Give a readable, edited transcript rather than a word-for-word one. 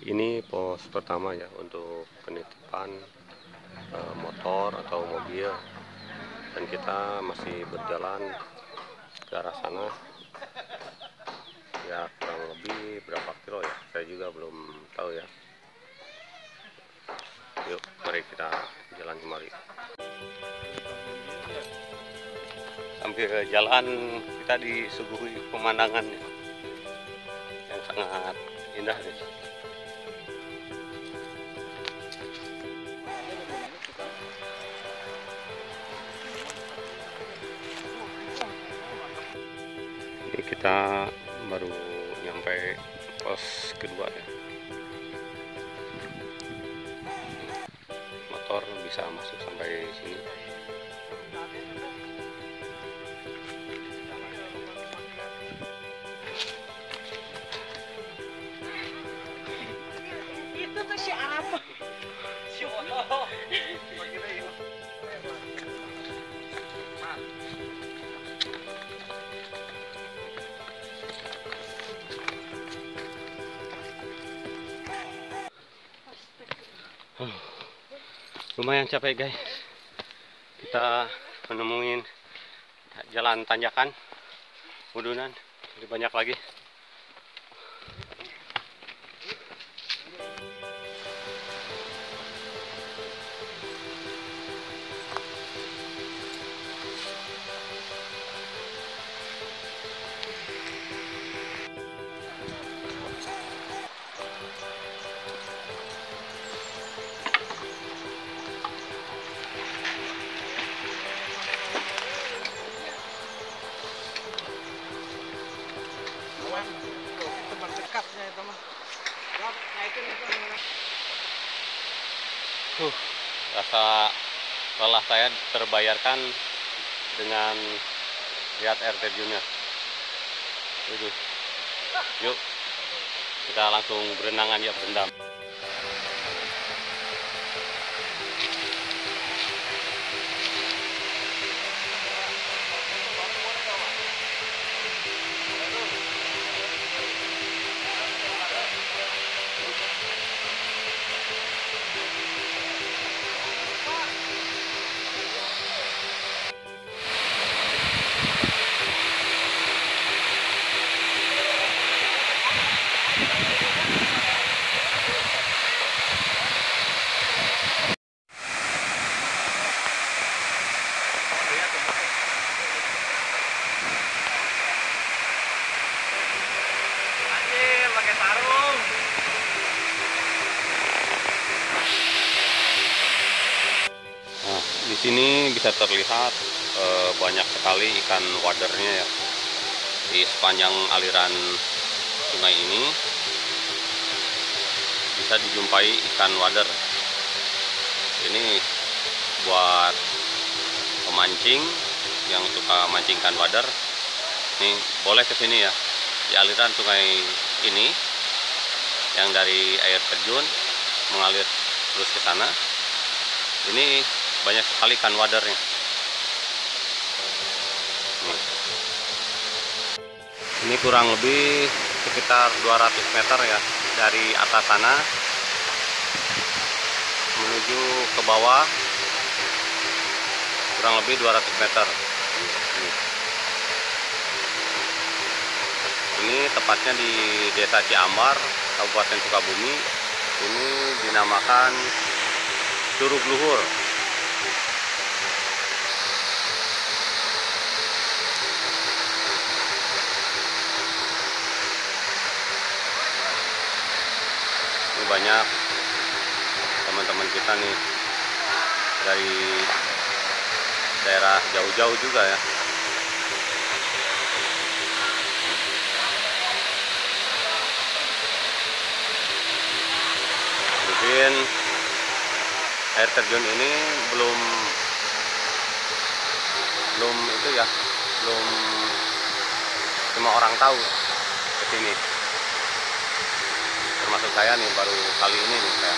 Ini pos pertama ya untuk penitipan motor atau mobil, dan kita masih berjalan ke arah sana ya, kurang lebih berapa kilo ya, saya juga belum tahu ya. Yuk mari kita jalan kemari. Sambil ke jalan kita disuguhi pemandangan yang sangat indah nih. Ini kita baru nyampe pos kedua ya. Motor bisa masuk sampai sini. Itu tuh siapa? Lumayan capek guys, kita menemuin jalan tanjakan udunan lebih banyak lagi. Tempat dekatnya itu mah. Rasa lelah saya terbayarkan dengan lihat air terjunnya. Yuk kita langsung berenangan ya, berendam. Pakai sarung. Nah, di sini bisa terlihat banyak sekali ikan wadernya ya. Di sepanjang aliran sungai ini bisa dijumpai ikan wader. Ini buat pemancing yang suka mancing ikan wader. Ini boleh ke sini ya, di aliran sungai ini yang dari air terjun mengalir terus ke sana. Ini banyak sekali ikan wadernya. Ini kurang lebih sekitar 200 meter ya dari atas sana menuju ke bawah, kurang lebih 200 meter. Ini tepatnya di Desa Ciambar, Kabupaten Sukabumi. Ini dinamakan Curug Luhur. Ini banyak teman-teman kita nih dari daerah jauh-jauh juga ya. Mungkin air terjun ini belum itu ya, belum semua orang tahu ke sini. Termasuk saya nih, baru kali ini nih saya.